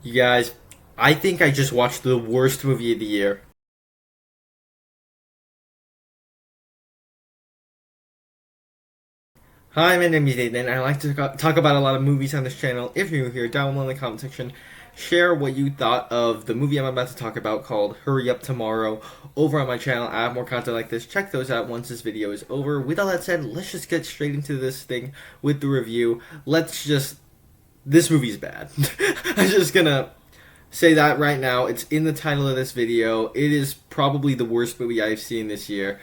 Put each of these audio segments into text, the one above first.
You guys, I think I just watched the worst movie of the year. Hi, my name is Aiden, and I like to talk about a lot of movies on this channel. If you're new here, down below in the comment section, share what you thought of the movie I'm about to talk about called Hurry Up Tomorrow over on my channel. I have more content like this. Check those out once this video is over. With all that said, let's just get straight into this thing with the review. This movie's bad. I'm just gonna say that right now. It's in the title of this video. It is probably the worst movie I've seen this year.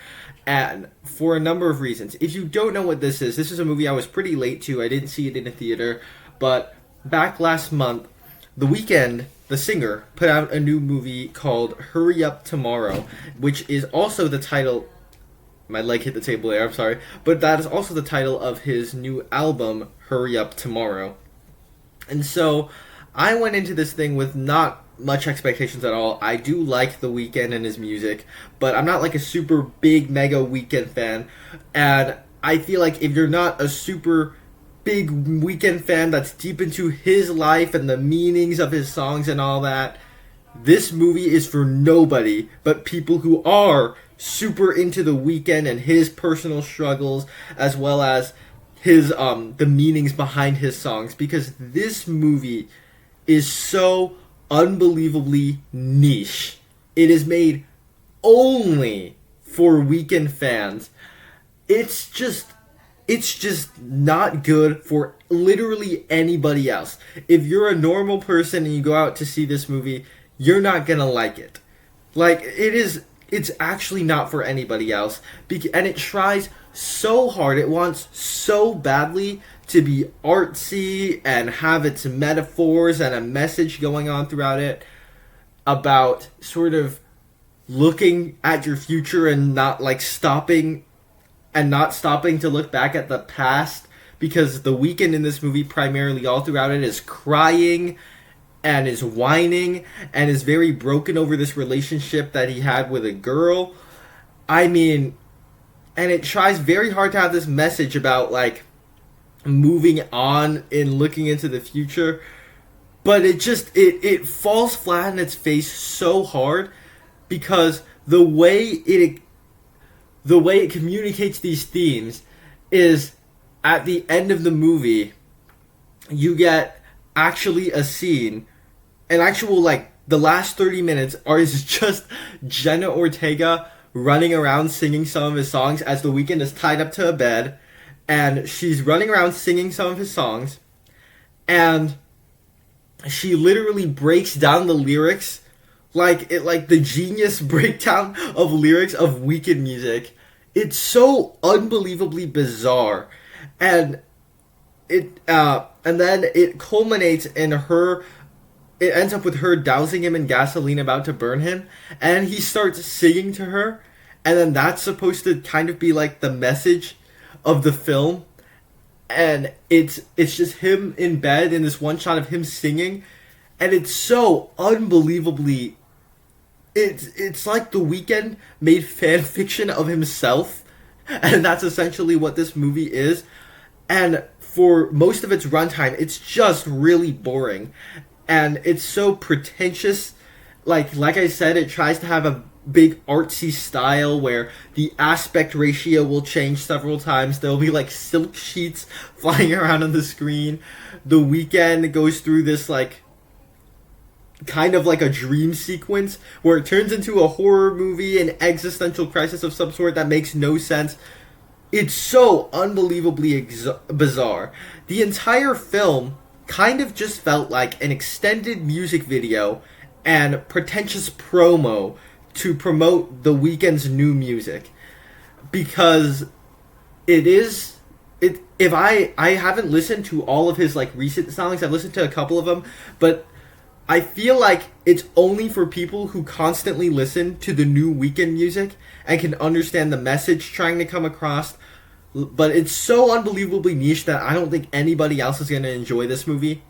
And for a number of reasons. If you don't know what this is a movie I was pretty late to. I didn't see it in a theater. But back last month, The Weeknd, the singer, put out a new movie called Hurry Up Tomorrow, which is also the title. My leg hit the table there, I'm sorry. But that is also the title of his new album, Hurry Up Tomorrow. And so I went into this thing with not much expectations at all. I do like The Weeknd and his music, but I'm not like a super big mega Weeknd fan. And I feel like if you're not a super big Weeknd fan that's deep into his life and the meanings of his songs and all that, this movie is for nobody but people who are super into The Weeknd and his personal struggles, as well as his the meanings behind his songs, because this movie is so unbelievably niche. It is made only for Weeknd fans. It's just not good for literally anybody else. If you're a normal person and you go out to see this movie, you're not gonna like it. Like, it's actually not for anybody else. And it tries so hard. It wants so badly to be artsy and have its metaphors and a message going on throughout it about sort of looking at your future and not stopping to look back at the past, because The Weeknd in this movie primarily all throughout it is crying and is whining and is very broken over this relationship that he had with a girl. I mean, and it tries very hard to have this message about like moving on and looking into the future, but it falls flat in its face so hard, because the way it communicates these themes is at the end of the movie you get actually a scene, an actual, like, the last 30 minutes is just Jenna Ortega running around singing some of his songs as The Weeknd is tied up to a bed, and she's running around singing some of his songs, and she literally breaks down the lyrics like the genius breakdown of lyrics of Weeknd music. It's so unbelievably bizarre, and then it culminates in her. It ends up with her dousing him in gasoline, about to burn him, and he starts singing to her, and then that's supposed to kind of be like the message of the film, and it's just him in bed in this one shot of him singing, and it's so unbelievably. It's like The Weeknd made fan fiction of himself, and that's essentially what this movie is. And for most of its runtime, it's just really boring, and it's so pretentious. Like I said, it tries to have a big artsy style where the aspect ratio will change several times. There'll be like silk sheets flying around on the screen. The Weeknd goes through this like kind of like a dream sequence where it turns into a horror movie, an existential crisis of some sort that makes no sense. It's so unbelievably bizarre. The entire film kind of just felt like an extended music video and pretentious promo to promote The Weeknd's new music, because it is it if I haven't listened to all of his like recent songs. I've listened to a couple of them, but I feel like it's only for people who constantly listen to the new Weeknd music and can understand the message trying to come across. But it's so unbelievably niche that I don't think anybody else is going to enjoy this movie.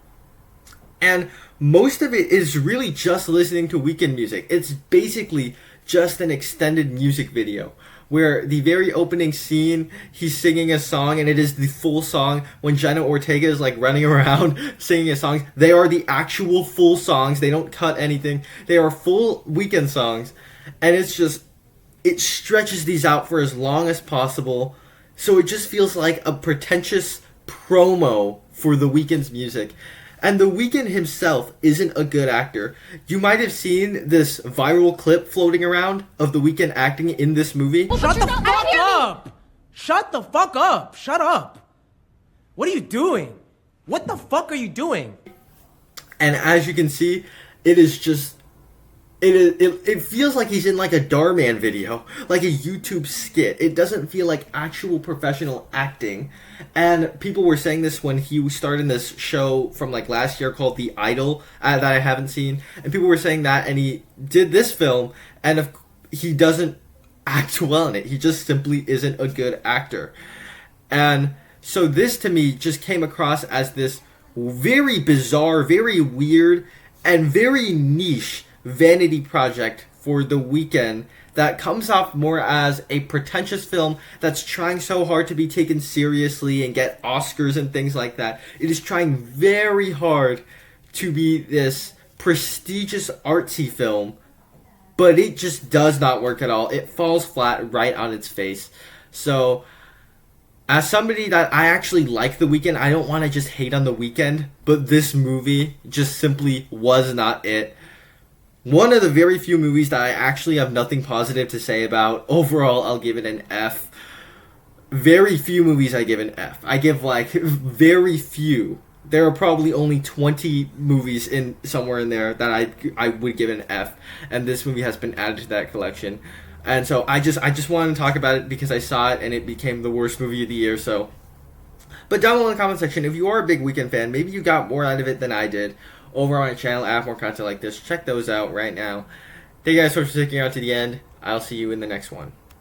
And most of it is really just listening to Weeknd music. It's basically just an extended music video. where the very opening scene, he's singing a song, and it is the full song when Jenna Ortega is like running around singing his songs. They are the actual full songs. They don't cut anything. They are full Weeknd songs. And it's just, it stretches these out for as long as possible. So it just feels like a pretentious promo for The Weeknd's music. And The Weeknd himself isn't a good actor. You might have seen this viral clip floating around of The Weeknd acting in this movie. Shut the fuck up! Shut the fuck up! Shut up! What are you doing? What the fuck are you doing? And as you can see, it is just... It feels like he's in like a Darman video, like a YouTube skit. It doesn't feel like actual professional acting. And people were saying this when he started in this show from like last year called The Idol that I haven't seen. And people were saying that, and he did this film, and he doesn't act well in it. He just simply isn't a good actor. And so this to me just came across as this very bizarre, very weird, and very niche vanity project for The Weeknd that comes off more as a pretentious film that's trying so hard to be taken seriously and get Oscars and things like that. It is trying very hard to be this prestigious artsy film, but it just does not work at all. It falls flat right on its face. So as somebody that I actually like The Weeknd, I don't want to just hate on The Weeknd, but this movie just simply was not it. One of the very few movies that I actually have nothing positive to say about. Overall, I'll give it an F. Very few movies I give an F. I give like very few. There are probably only 20 movies in somewhere in there that I would give an F, and this movie has been added to that collection. And so I just wanted to talk about it because I saw it and it became the worst movie of the year. So, but down below in the comment section, if you are a big Weeknd fan, maybe you got more out of it than I did. Over on my channel, I have more content like this. Check those out right now. Thank you guys so much for sticking out to the end. I'll see you in the next one.